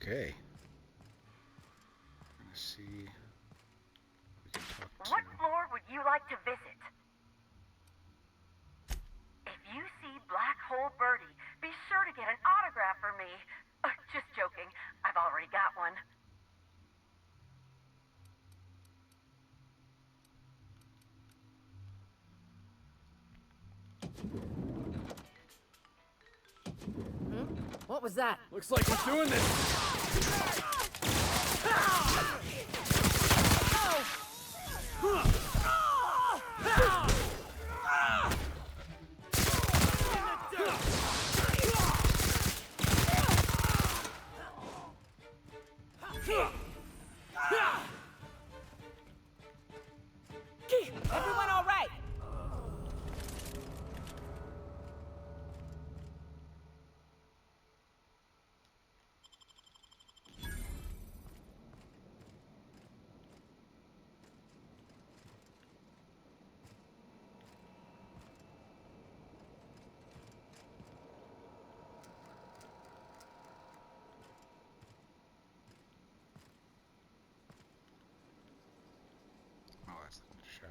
Okay. I'm gonna see if we can talk to... What floor would you like to visit? If you see Black Hole Birdie, be sure to get an autograph for me. Just joking. I've already got one. What was that? Looks like he's doing this. Everyone all right? Oh, that's the shower.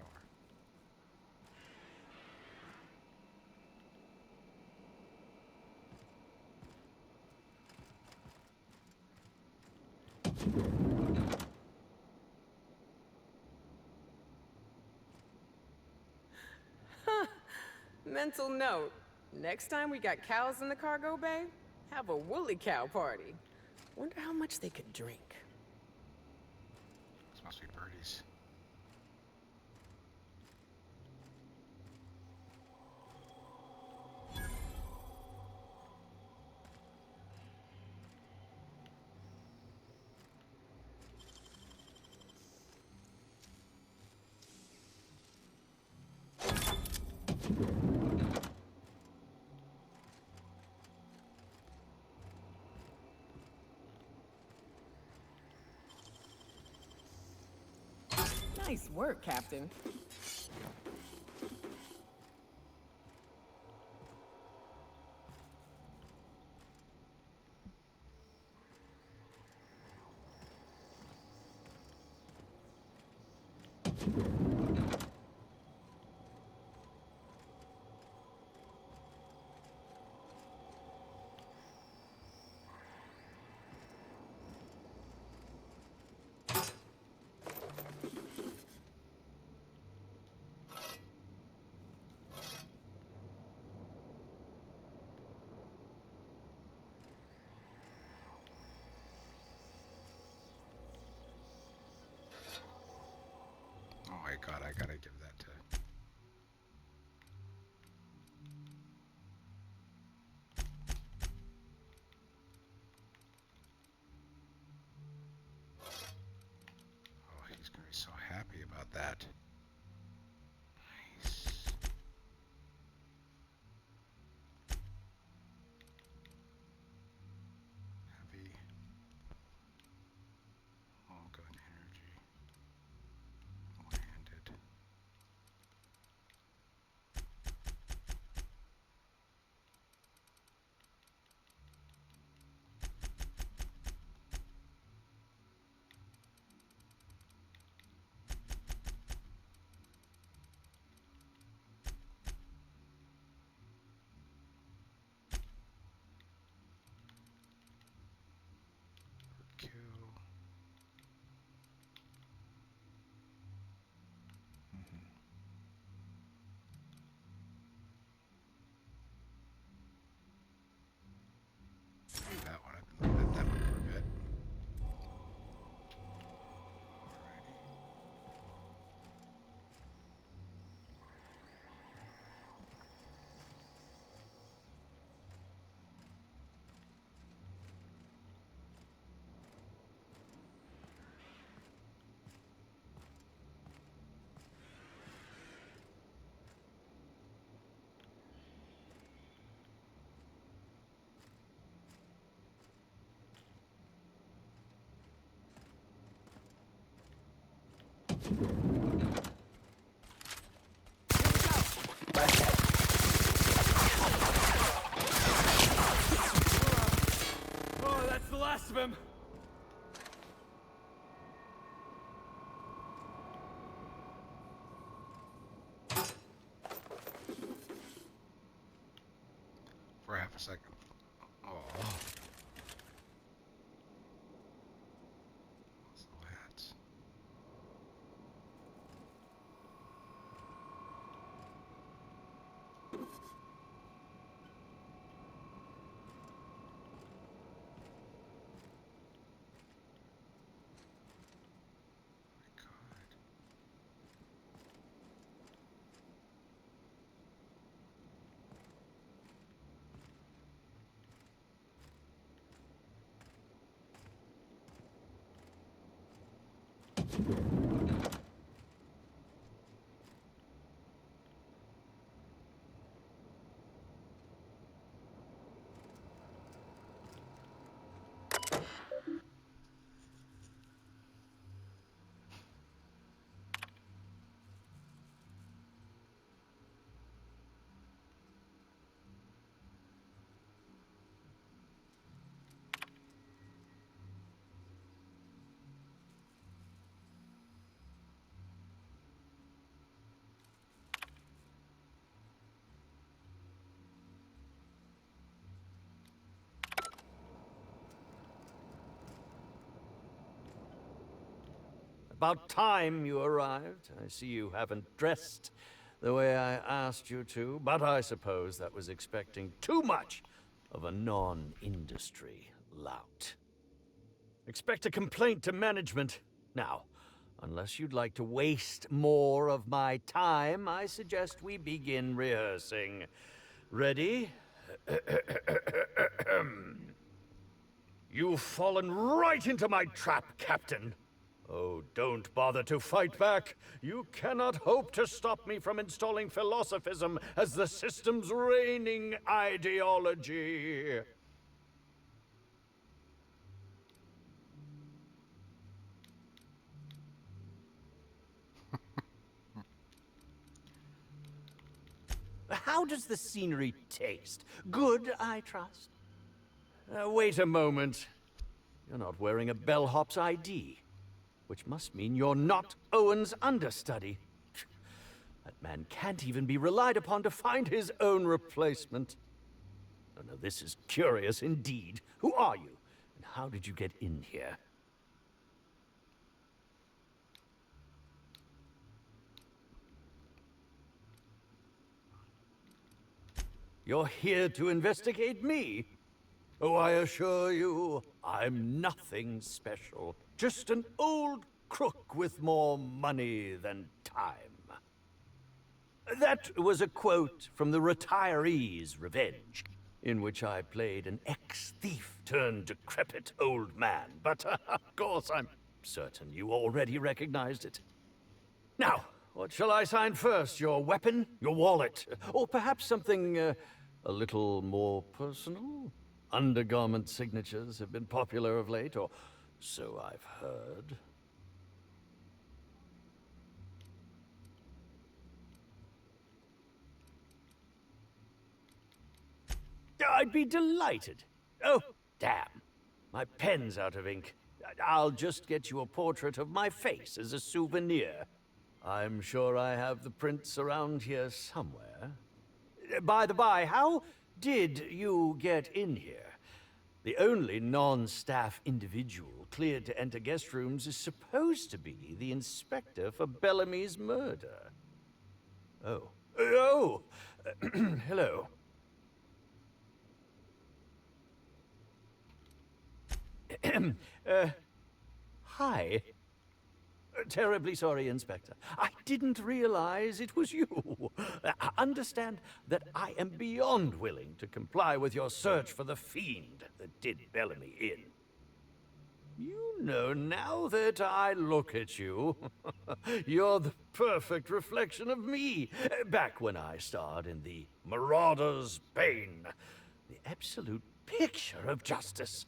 Mental note. Next time we got cows in the cargo bay, have a woolly cow party. Wonder how much they could drink. This must be birdies. Nice work, Captain. Oh my god, I gotta give that to... Oh, he's gonna be so happy about that. Nice. Heavy. All gun energy. One-handed. Kill. That one, I've been looking at that one for a bit. Oh, that's the last of him. for half a second. Oh. Those little hats. My God. About time you arrived. I see you haven't dressed the way I asked you to, but I suppose that was expecting too much of a non-industry lout. Expect a complaint to management. Now, unless you'd like to waste more of my time, I suggest we begin rehearsing. Ready? You've fallen right into my trap, Captain. Oh, don't bother to fight back. You cannot hope to stop me from installing philosophism as the system's reigning ideology. How does the scenery taste? Good, I trust. Wait a moment. You're not wearing a bellhop's ID, which must mean you're not Owen's understudy. That man can't even be relied upon to find his own replacement. Oh, no, this is curious indeed. Who are you, and how did you get in here? You're here to investigate me? Oh, I assure you, I'm nothing special. Just an old crook with more money than time. That was a quote from The Retiree's Revenge, in which I played an ex-thief turned decrepit old man. But, of course, I'm certain you already recognized it. Now, what shall I sign first? Your weapon? Your wallet? Or perhaps something, a little more personal? Undergarment signatures have been popular of late, or so I've heard. I'd be delighted. Oh, damn. My pen's out of ink. I'll just get you a portrait of my face as a souvenir. I'm sure I have the prints around here somewhere. By the by, how did you get in here? The only non-staff individual cleared to enter guest rooms is supposed to be the inspector for Bellamy's murder. Oh. Oh! Hello. Hi. Terribly sorry, Inspector. I didn't realize it was you. Understand that I am beyond willing to comply with your search for the fiend that did Bellamy in. You know, now that I look at you, you're the perfect reflection of me, back when I starred in The Marauder's Bane. The absolute picture of justice.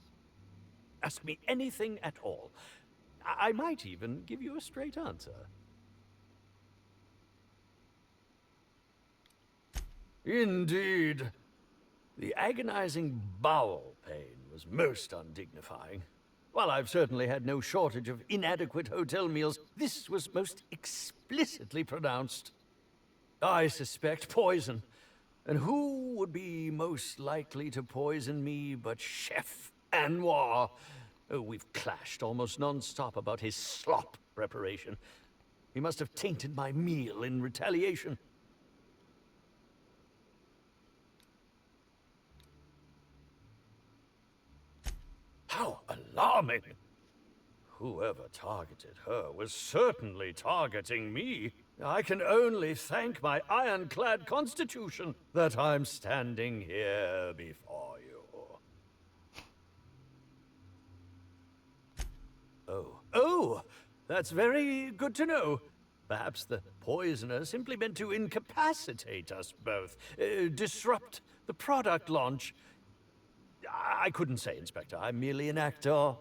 Ask me anything at all. I might even give you a straight answer. Indeed. The agonizing bowel pain was most undignifying. While I've certainly had no shortage of inadequate hotel meals, this was most explicitly pronounced. I suspect poison. And who would be most likely to poison me but Chef Anwar? Oh, we've clashed almost non-stop about his slop preparation. He must have tainted my meal in retaliation. How alarming! Whoever targeted her was certainly targeting me. I can only thank my ironclad constitution that I'm standing here before you. Oh, that's very good to know. Perhaps the poisoner simply meant to incapacitate us both, disrupt the product launch. I couldn't say, Inspector. I'm merely an actor.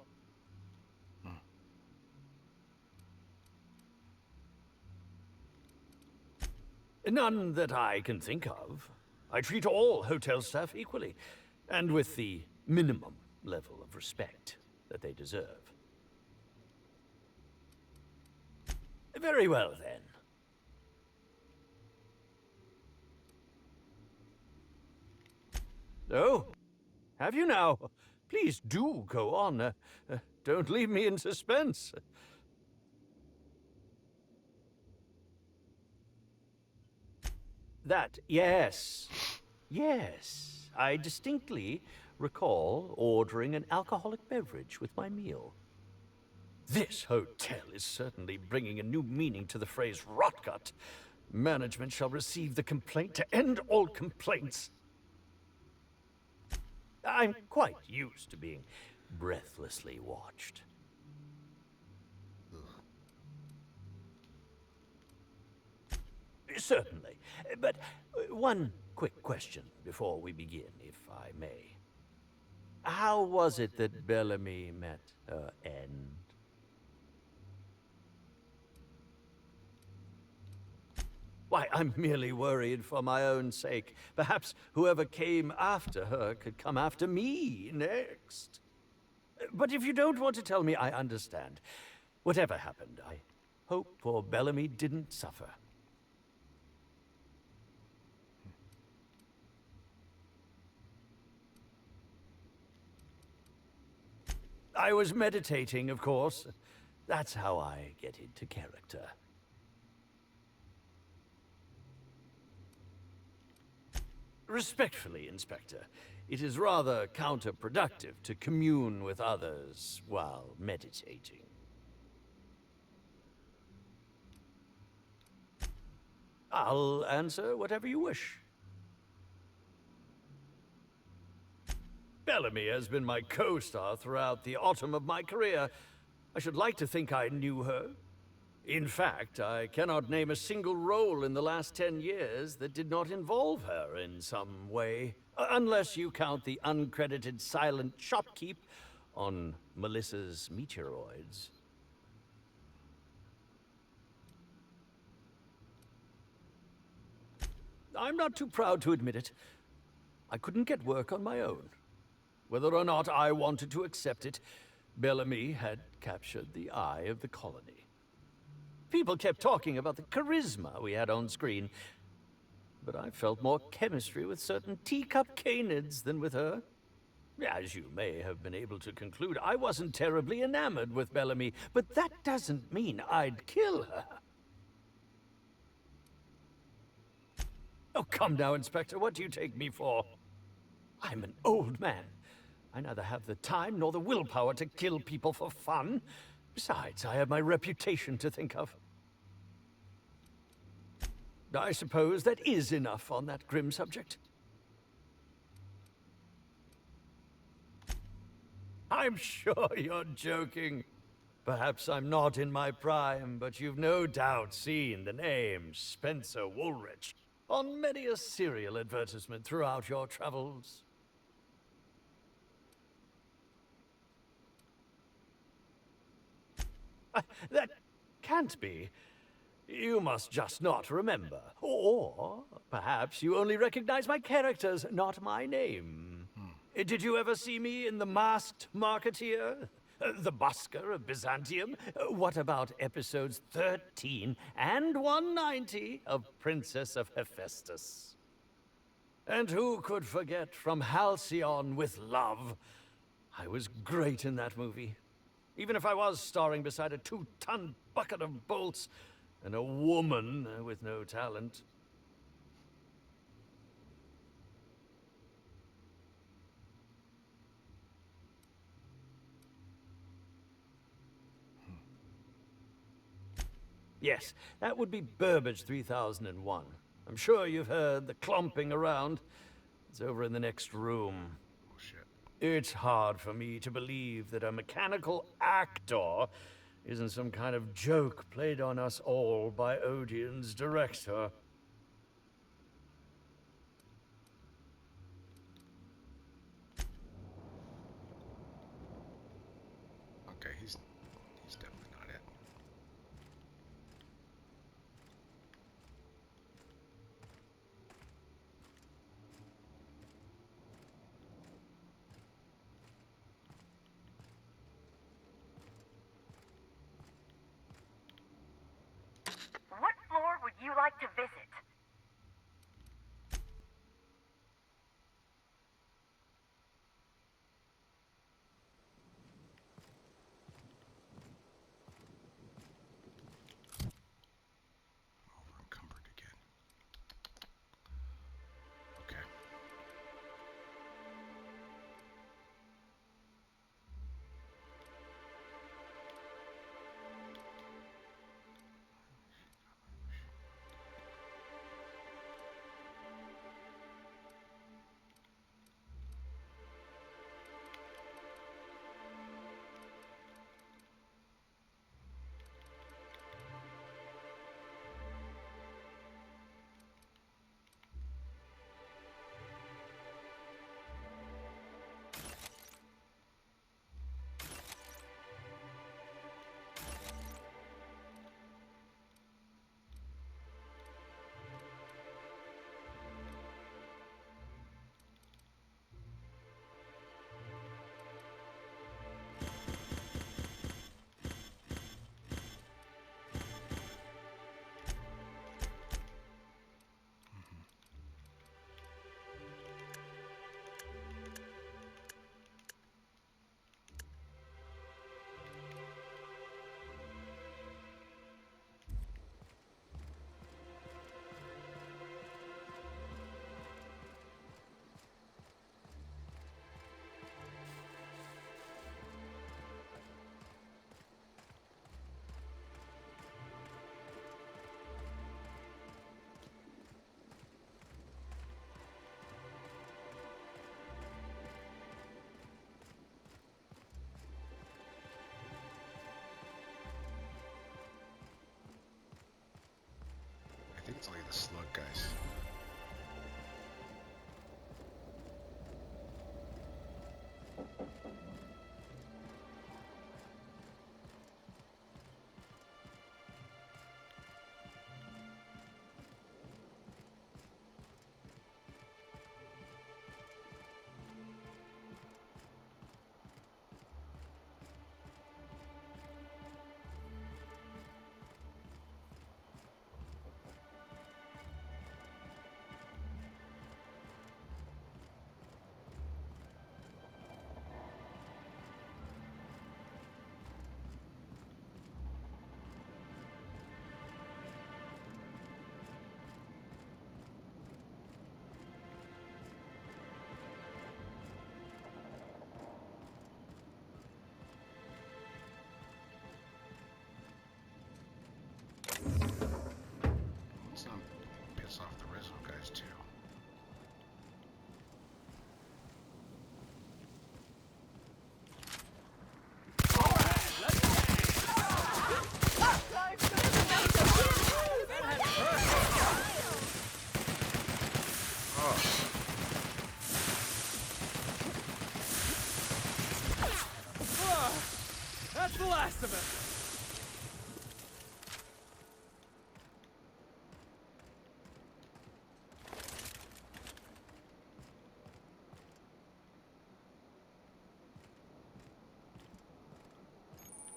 None that I can think of. I treat all hotel staff equally, and with the minimum level of respect that they deserve. Very well, then. Oh, have you now? Please do go on. Don't leave me in suspense. Yes. Yes. I distinctly recall ordering an alcoholic beverage with my meal. This hotel is certainly bringing a new meaning to the phrase rotgut. Management shall receive the complaint to end all complaints. I'm quite used to being breathlessly watched. Certainly. But one quick question before we begin, if I may. How was it that Bellamy met her end? Why, I'm merely worried for my own sake. Perhaps whoever came after her could come after me next. But if you don't want to tell me, I understand. Whatever happened, I hope poor Bellamy didn't suffer. I was meditating, of course. That's how I get into character. Respectfully, Inspector, it is rather counterproductive to commune with others while meditating. I'll answer whatever you wish. Bellamy has been my co-star throughout the autumn of my career. I should like to think I knew her. In fact, I cannot name a single role in the last 10 years that did not involve her in some way, unless you count the uncredited silent shopkeep on Melissa's Meteoroids. I'm not too proud to admit it. I couldn't get work on my own. Whether or not I wanted to accept it, Bellamy had captured the eye of the colony. People kept talking about the charisma we had on screen, but I felt more chemistry with certain teacup canids than with her. As you may have been able to conclude, I wasn't terribly enamored with Bellamy, but that doesn't mean I'd kill her. Oh, come now, Inspector, what do you take me for? I'm an old man. I neither have the time nor the willpower to kill people for fun. Besides, I have my reputation to think of. I suppose that is enough on that grim subject. I'm sure you're joking. Perhaps I'm not in my prime, but you've no doubt seen the name Spencer Woolrich on many a serial advertisement throughout your travels. That can't be. You must just not remember. Or perhaps you only recognize my characters, not my name. Did you ever see me in The Masked Marketeer? The Busker of Byzantium? What about episodes 13 and 190 of Princess of Hephaestus? And who could forget From Halcyon with Love? I was great in that movie. Even if I was starring beside a 2-ton bucket of bolts and a woman with no talent. Yes, that would be Burbage 3001. I'm sure you've heard the clomping around. It's over in the next room. Oh, shit. It's hard for me to believe that a mechanical actor isn't some kind of joke played on us all by Odeon's director. Okay, he's definitely not it. What floor would you like to visit? Over encumbered again. Okay. I think it's only the slug guys. Let's not piss off the Rizzo guys too. That's the last of it.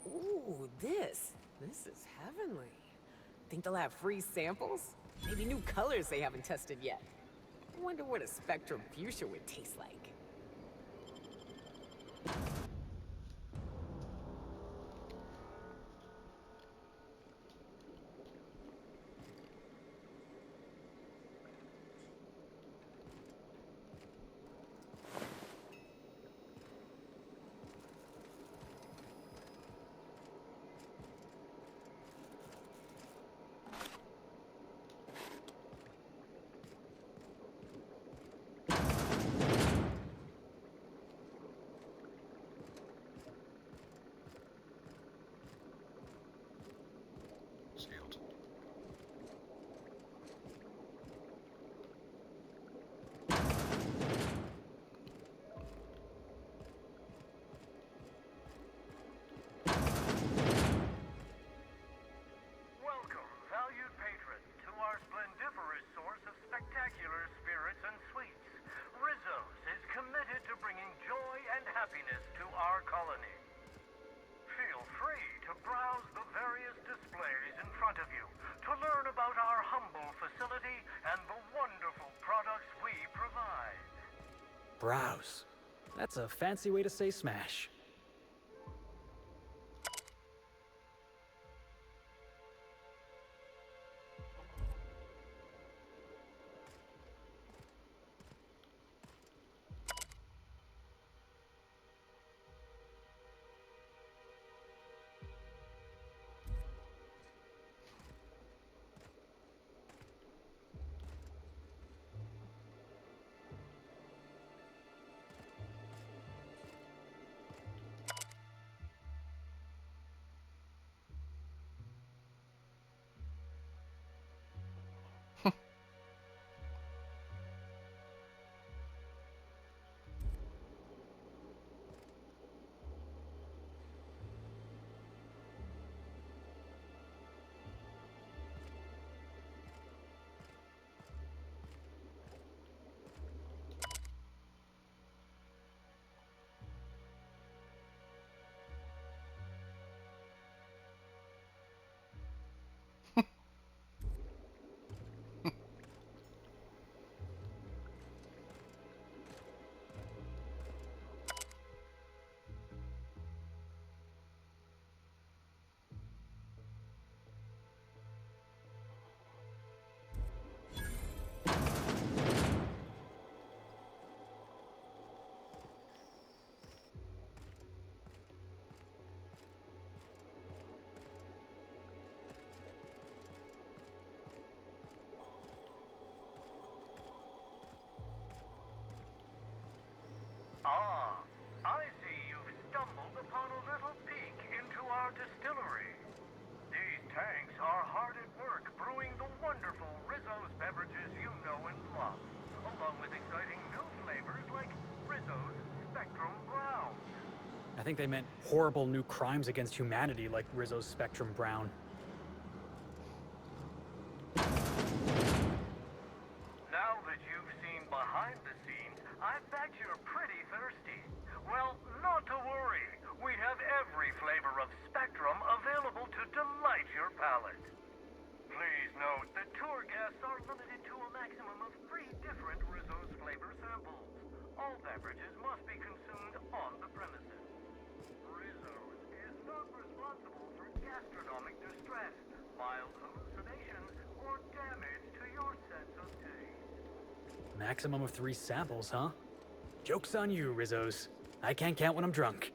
Ooh, this is heavenly. Think they'll have free samples? Maybe new colors they haven't tested yet. Wonder what a Spectrum Fuchsia would taste like. Sealed. Welcome, valued patrons, to our splendiferous source of spectacular spirits and sweets. Rizzo's is committed to bringing joy and happiness to our colony. Feel free to browse the various displays in front of you to learn about our humble facility and the wonderful products we provide. Browse. That's a fancy way to say smash. Ah, I see you've stumbled upon a little peek into our distillery. These tanks are hard at work brewing the wonderful Rizzo's beverages you know and love, along with exciting new flavors like Rizzo's Spectrum Brown. I think they meant horrible new crimes against humanity like Rizzo's Spectrum Brown. Now that you've seen behind the scenes, I bet you're pretty thirsty. Well, not to worry. We have every flavor of Spectrum available to delight your palate. Please note that tour guests are limited to a maximum of 3 different Rizzo's flavor samples. All beverages must be consumed on the premises. Rizzo's is not responsible for gastronomic distress, mild hallucination, or damage to your sense of taste. Maximum of 3 samples, huh? Joke's on you, Rizzo's. I can't count when I'm drunk.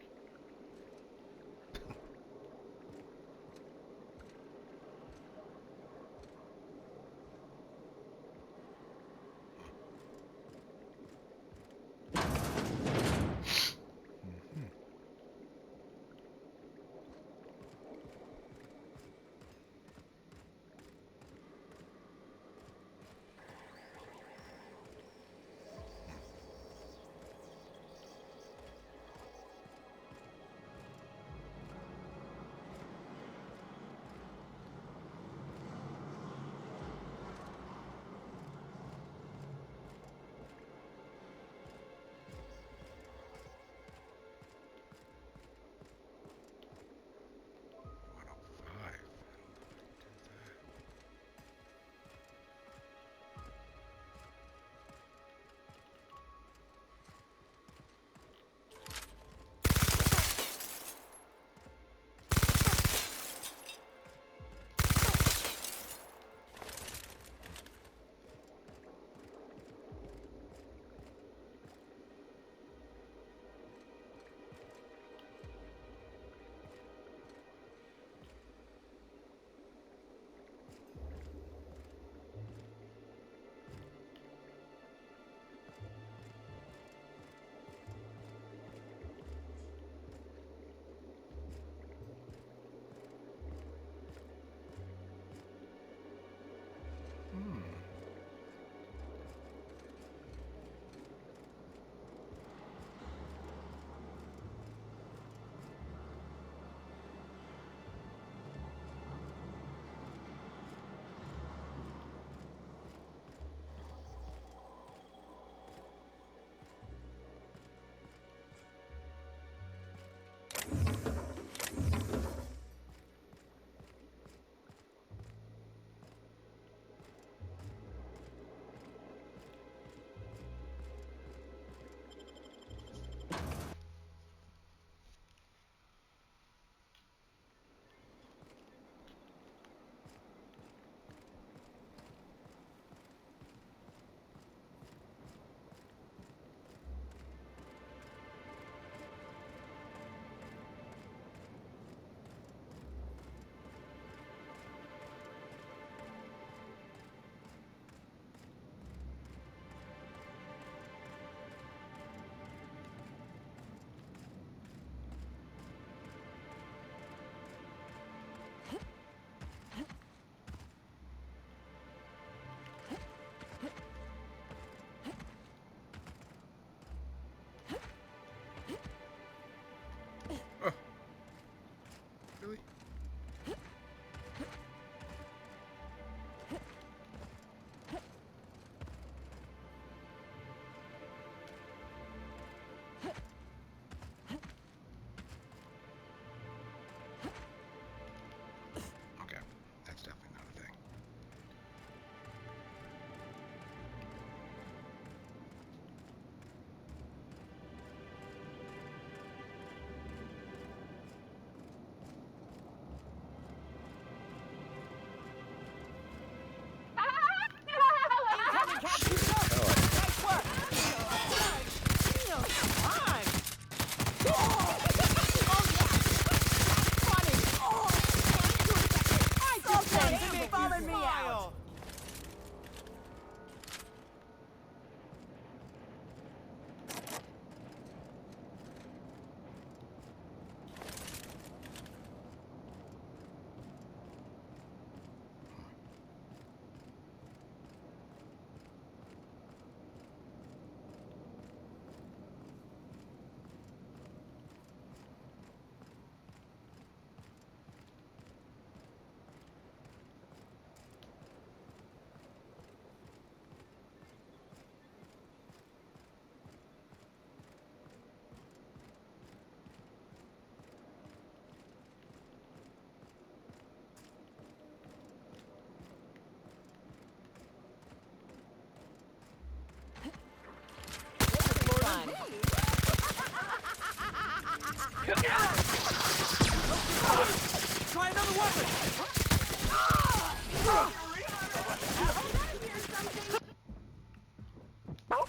Just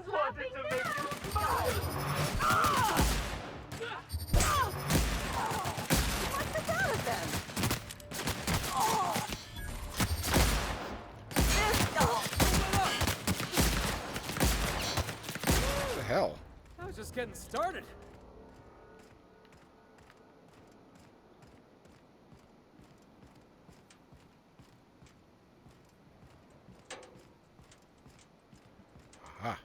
wanted to make you smile. What's the matter with them? What the hell? I was just getting started. Ah.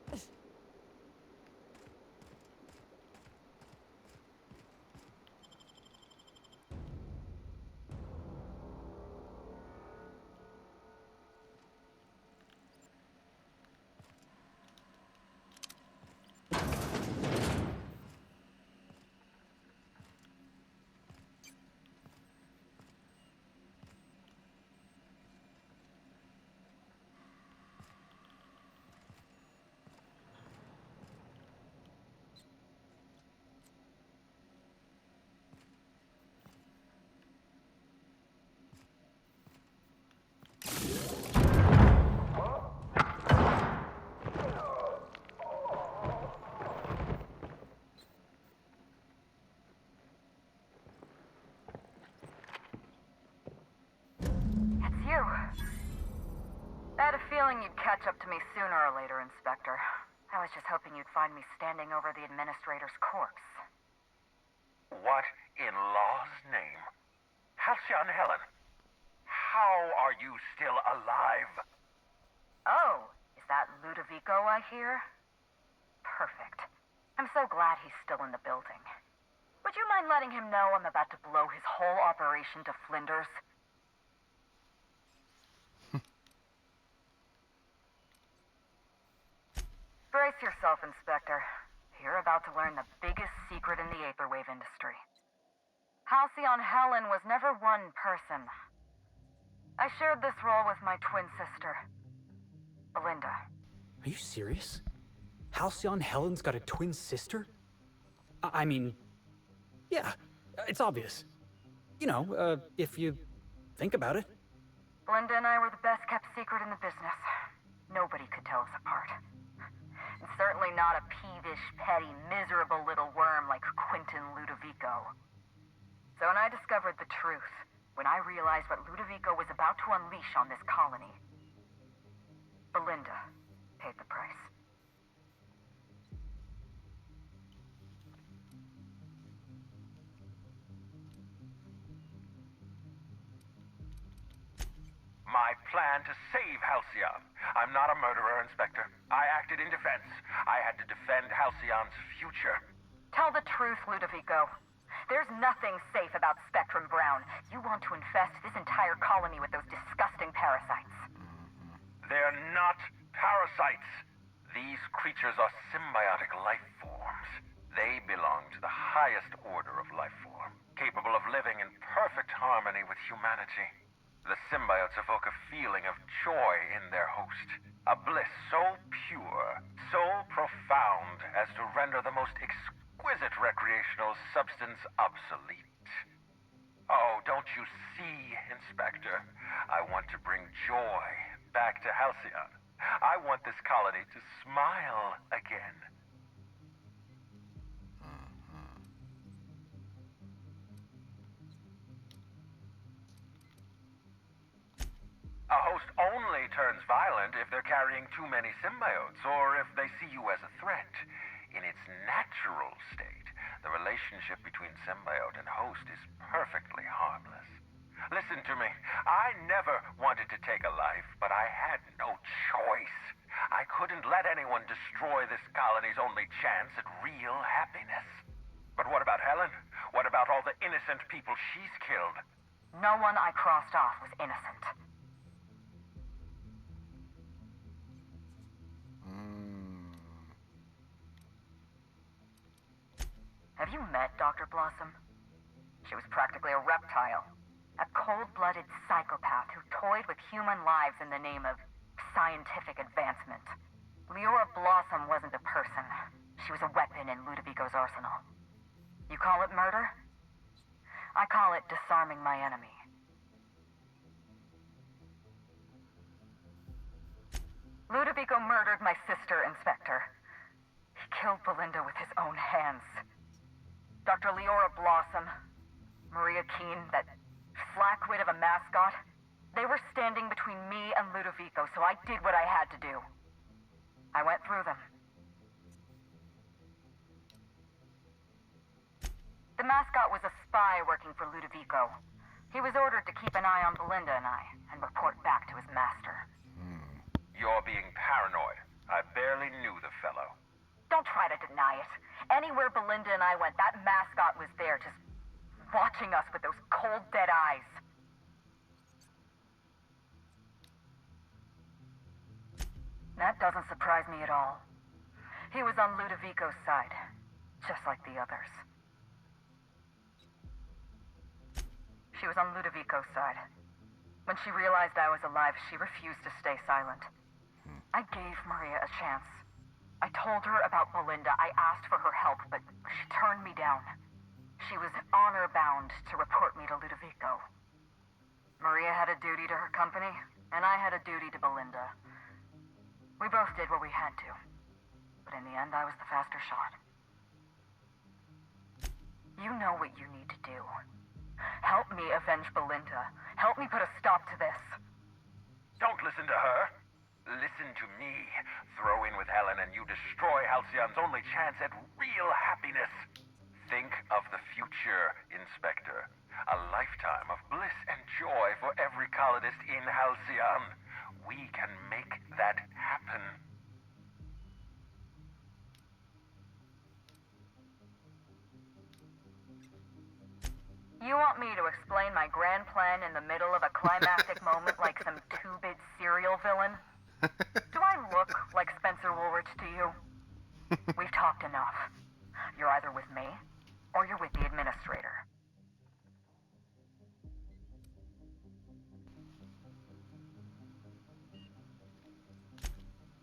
It's you. I had a feeling you'd catch up to me sooner or later, Inspector. I was just hoping you'd find me standing over the administrator's corpse. What in law's name? Halcyon Helen, how are you still alive? Oh, is that Ludovico I hear? Perfect. I'm so glad he's still in the building. Would you mind letting him know I'm about to blow his whole operation to flinders? Brace yourself, Inspector. You're about to learn the biggest secret in the Aetherwave industry. Halcyon Helen was never one person. I shared this role with my twin sister, Belinda. Are you serious? Halcyon Helen's got a twin sister? I mean, yeah, it's obvious. You know, if you think about it. Belinda and I were the best kept secret in the business. Nobody could tell us apart. And certainly not a peevish, petty, miserable little worm like Quentin Ludovico. So when I discovered the truth, when I realized what Ludovico was about to unleash on this colony, Belinda paid the price. My plan to save Halcyon. I'm not a murderer, Inspector. I acted in defense. I had to defend Halcyon's future. Tell the truth, Ludovico. There's nothing safe about Spectrum Brown. You want to infest this entire colony with those disgusting parasites. They're not parasites. These creatures are symbiotic life forms. They belong to the highest order of life form, capable of living in perfect harmony with humanity. The symbiotes evoke a feeling of joy in their host, a bliss so pure, so profound as to render the most exquisite recreational substance obsolete. Oh, don't you see, Inspector? I want to bring joy back to Halcyon. I want this colony to smile again. A host only turns violent if they're carrying too many symbiotes, or if they see you as a threat. In its natural state, the relationship between symbiote and host is perfectly harmless. Listen to me. I never wanted to take a life, but I had no choice. I couldn't let anyone destroy this colony's only chance at real happiness. But what about Helen? What about all the innocent people she's killed? No one I crossed off was innocent. Have you met Dr. Blossom? She was practically a reptile. A cold-blooded psychopath who toyed with human lives in the name of scientific advancement. Leora Blossom wasn't a person. She was a weapon in Ludovico's arsenal. You call it murder? I call it disarming my enemy. Ludovico murdered my sister, Inspector. He killed Belinda with his own hands. Dr. Leora Blossom, Maria Keene, that flackwit of a mascot, they were standing between me and Ludovico, so I did what I had to do. I went through them. The mascot was a spy working for Ludovico. He was ordered to keep an eye on Belinda and I, and report back to his master. You're being paranoid. I barely knew the fellow. Don't try to deny it. Anywhere Belinda and I went, that mascot was there, just watching us with those cold, dead eyes. That doesn't surprise me at all. He was on Ludovico's side, just like the others. She was on Ludovico's side. When she realized I was alive, she refused to stay silent. I gave Maria a chance. I told her about Belinda. I asked for her help, but she turned me down. She was honor-bound to report me to Ludovico. Maria had a duty to her company, and I had a duty to Belinda. We both did what we had to. But in the end, I was the faster shot. You know what you need to do. Help me avenge Belinda. Help me put a stop to this. Don't listen to her. Listen to me. Throw in with Helen and you destroy Halcyon's only chance at real happiness. Think of the future, Inspector. A lifetime of bliss and joy for every colonist in Halcyon. We can make that happen. You want me to explain my grand plan in the middle of a climactic moment like some two-bit serial villain? Do I look like Spencer Woolrich to you? We've talked enough. You're either with me, or you're with the administrator.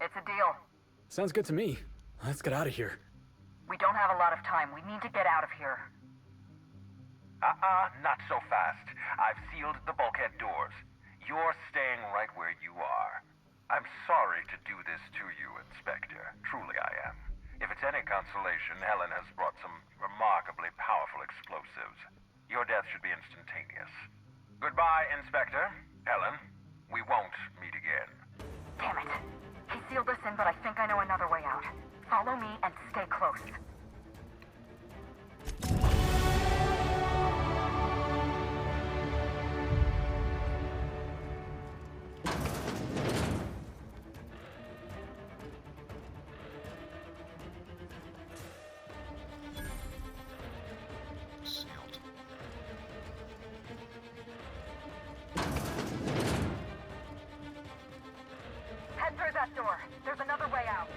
It's a deal. Sounds good to me. Let's get out of here. We don't have a lot of time. We need to get out of here. Not so fast. I've sealed the bulkhead doors. You're staying right where you are. I'm sorry to do this to you, Inspector. Truly I am. If it's any consolation, Helen has brought some remarkably powerful explosives. Your death should be instantaneous. Goodbye, Inspector. Helen, we won't meet again. Damn it. He sealed us in, but I think I know another way out. Follow me and stay close. Sealed. Head through that door. There's another way out.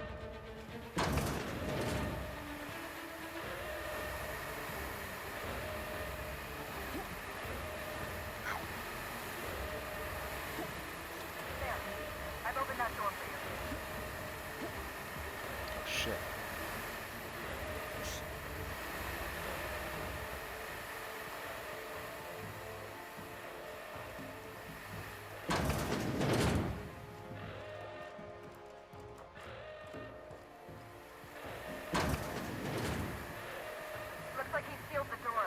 There. I've opened that door for you. Oh, shit. Looks like he sealed the door.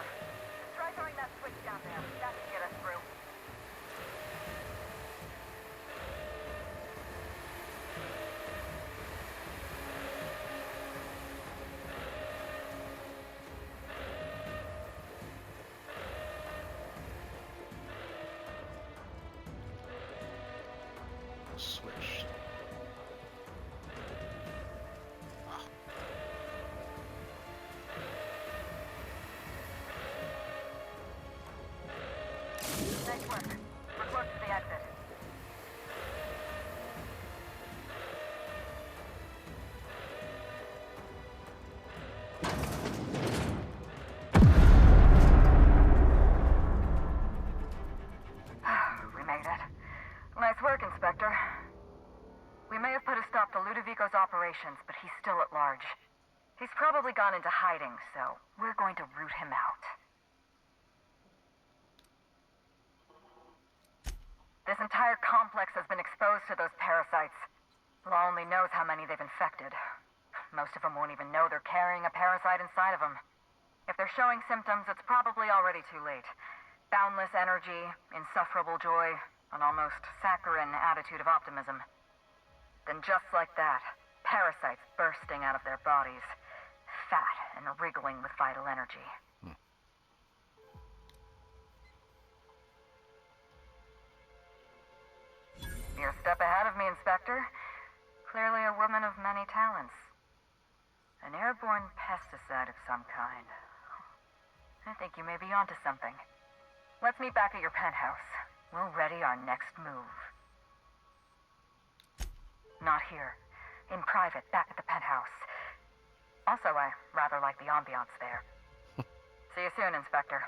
Try throwing that switch down there. That should get us through. Switch. Ah. Nice work. We're close to the exit. operations, but he's still at large. He's probably gone into hiding, so we're going to root him out. This entire complex has been exposed to those parasites. Law only knows how many they've infected. Most of them won't even know they're carrying a parasite inside of them. If they're showing symptoms, it's probably already too late. Boundless energy, insufferable joy, an almost saccharine attitude of optimism. Then just like that, parasites bursting out of their bodies, fat and wriggling with vital energy. You're a step ahead of me, Inspector. Clearly a woman of many talents. An airborne pesticide of some kind. I think you may be onto something. Let's meet back at your penthouse. We'll ready our next move. Not here. In private, back at the penthouse. Also, I rather like the ambiance there. See you soon, Inspector.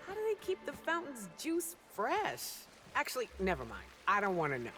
How do they keep the fountain's juice fresh? Actually, never mind. I don't want to know.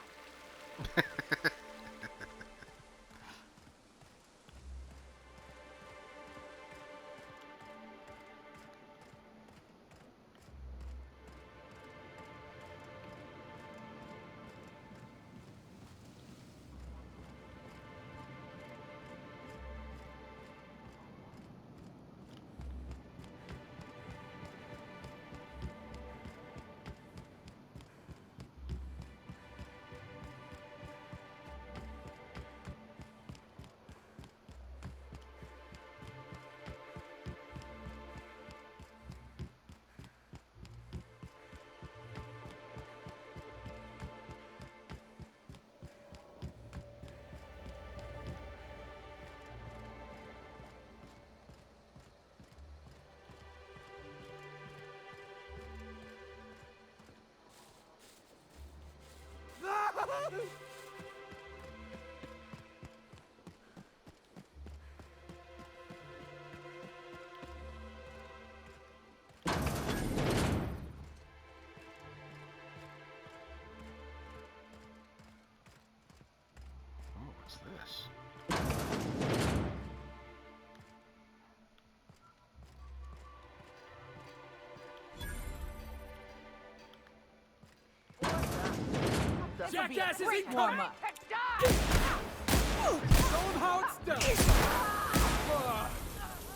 Oh, what's this? Jackass is incoming! Show him how it's done!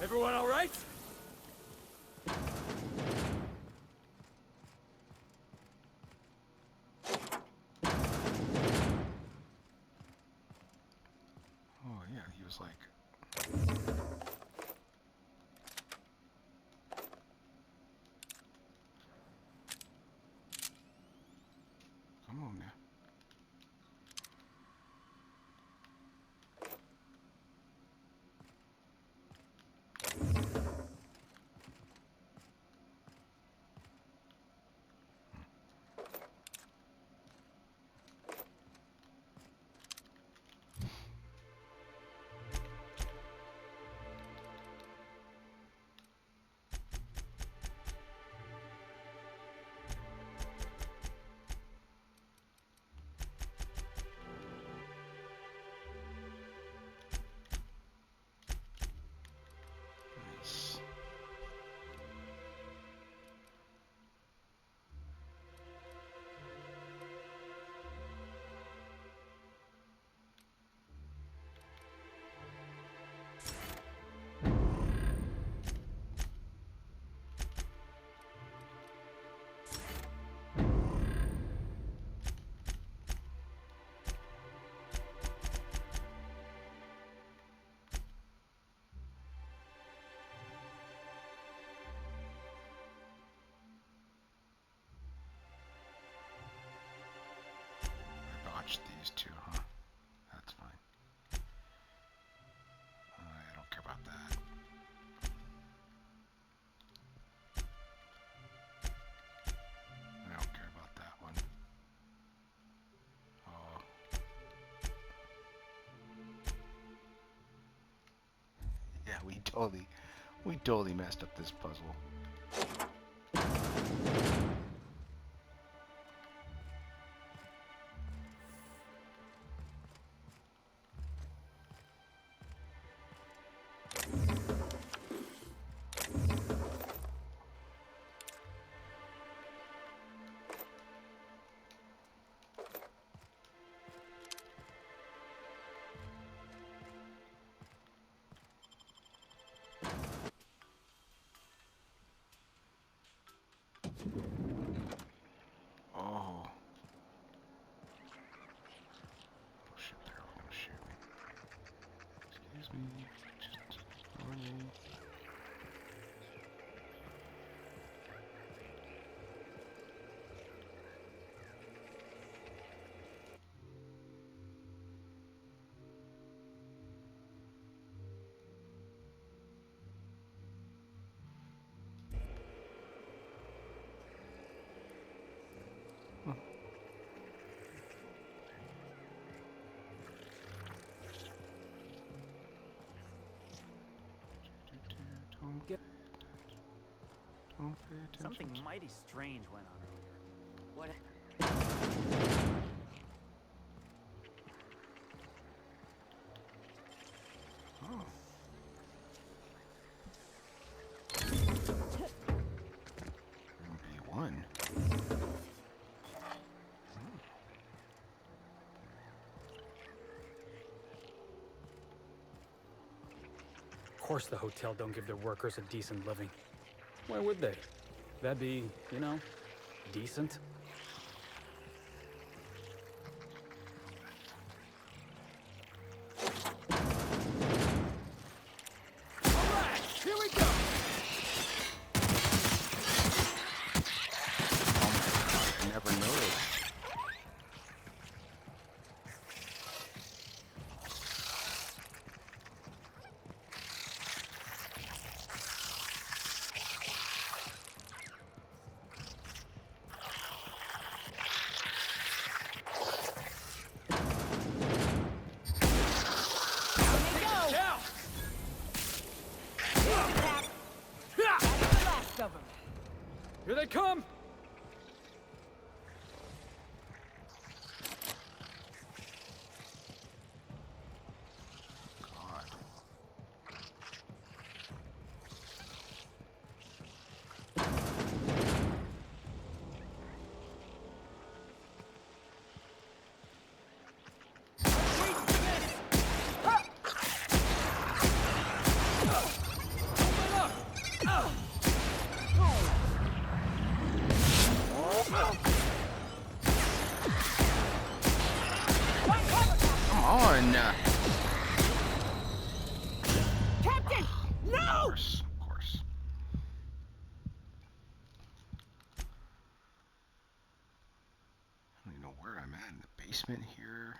Everyone all right? Oh, yeah, he was like... Come on now. Nice. I botched these two, huh? That's fine. I don't care about that. we totally messed up this puzzle. Oh. Oh shit, they're all gonna shoot me. Excuse me. Just ignore me. Don't Get- Don't pay attention. Something mighty strange went on earlier. What? Oh. B1. Of course the hotel don't give their workers a decent living. Why would they? That'd be, you know, decent. Alright, here we go! I never noticed. Here they come! God. Come on. Captain! Of No! course, of course. I don't even know where I'm at. In the basement here.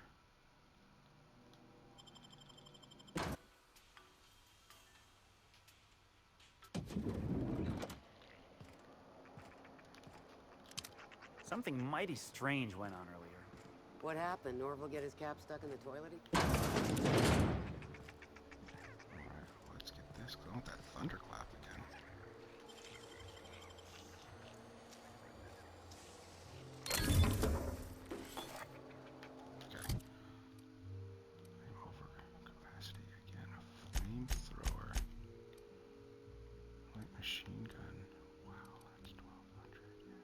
Something mighty strange went on earlier. What happened? Norval get his cap stuck in the toilet? Alright, let's get this going with that thunderclap again. Okay. I'm over capacity again. A flamethrower. Light machine gun. Wow, that's 1200, yes.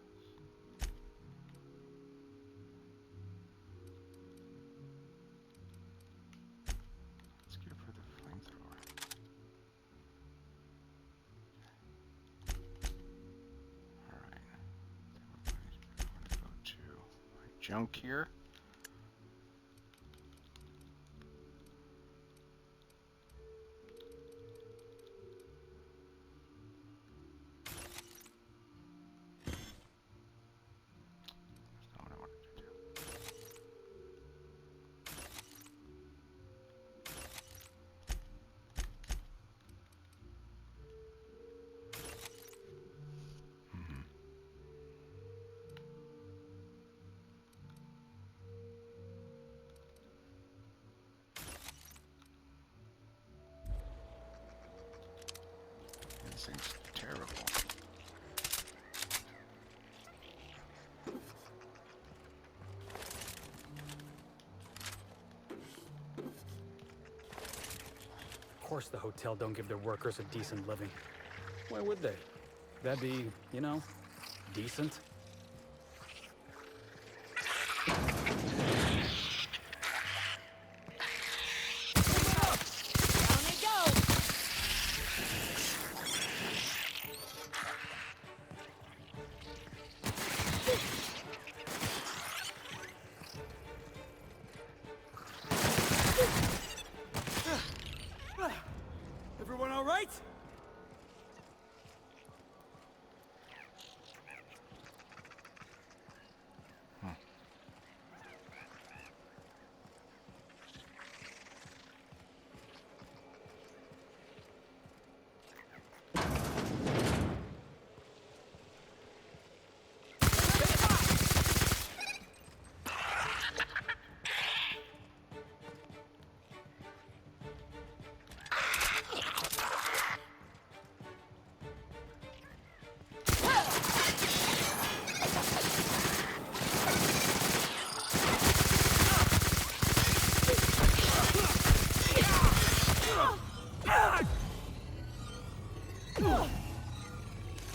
Let's get for the flamethrower. Alright. I'm gonna go to my junk here. That's not what I wanted to do. thing's terrible. Of course the hotel don't give their workers a decent living. Why would they? That'd be, you know, decent. Everyone all right?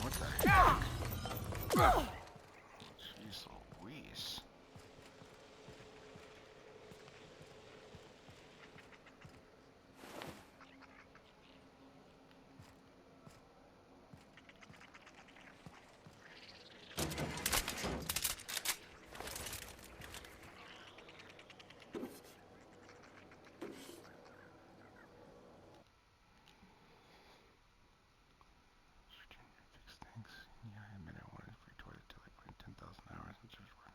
What the heck? Jeez Louise. Fix things. Yeah, I admit I wanted a free toilet till I put in 10,000 hours into this work.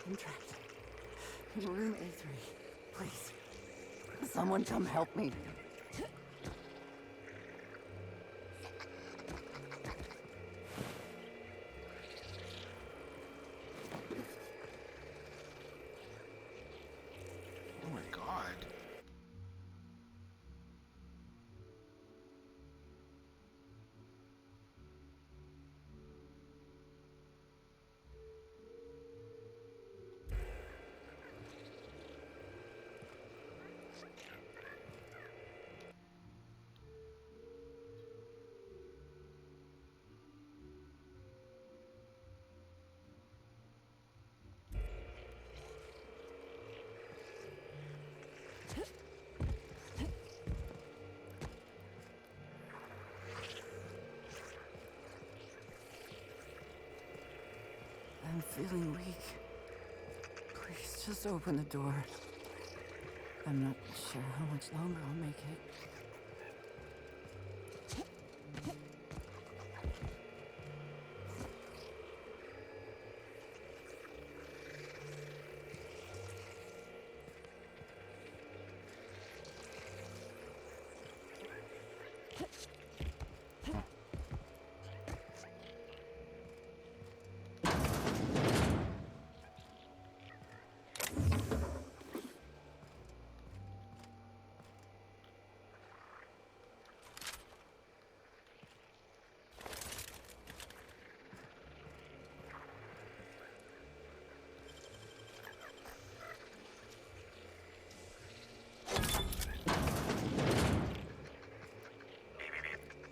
I'm trapped. In room A3. Please. Someone come help me. Oh my god. I'm feeling weak. Please, just open the door. I'm not sure how much longer I'll make it.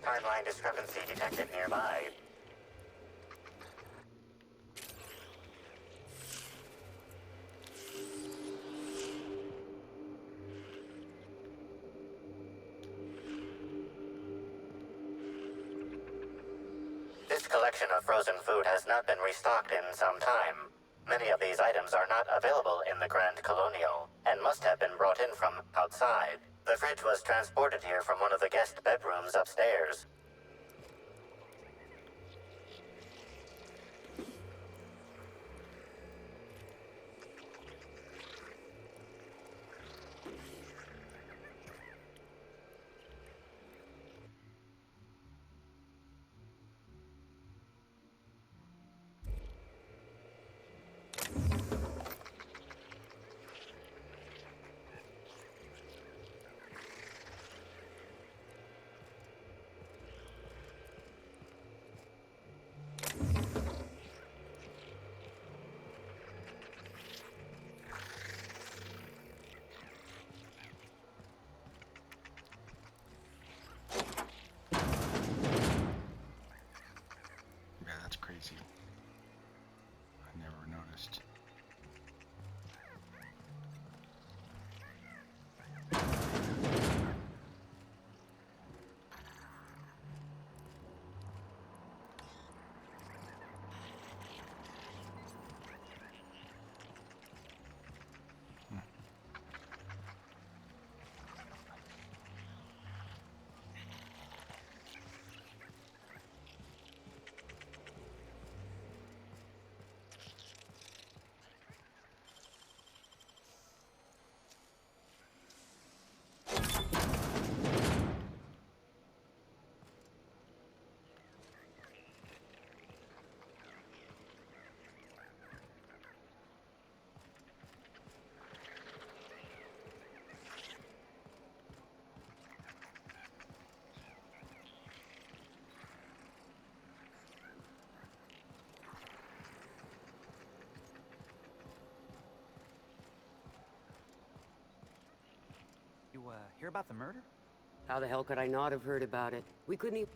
Timeline discrepancy detected nearby. This collection of frozen food has not been restocked in some time. Many of these items are not available in the Grand Colonial, and must have been brought in from outside. The fridge was transported here from one of the guest bedrooms upstairs. Yeah, that's crazy. I never noticed. You, hear about the murder? How the hell could I not have heard about it? We couldn't even...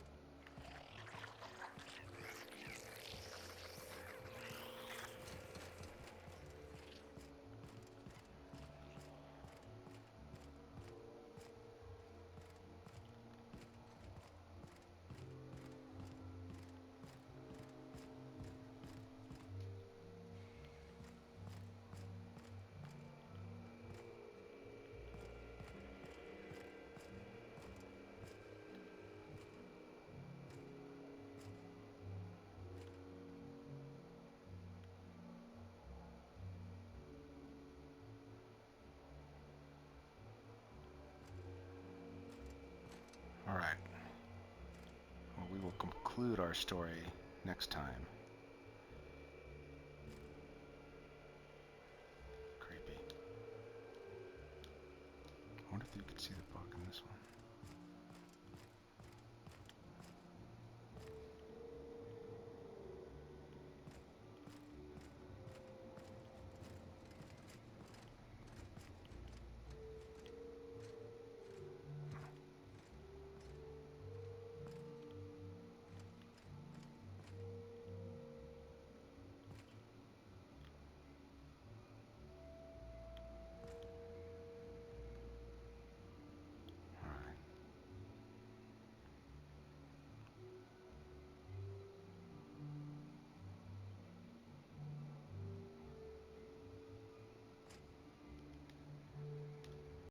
All right. Well, we will conclude our story next time. Creepy. I wonder if you could see the bug in this one.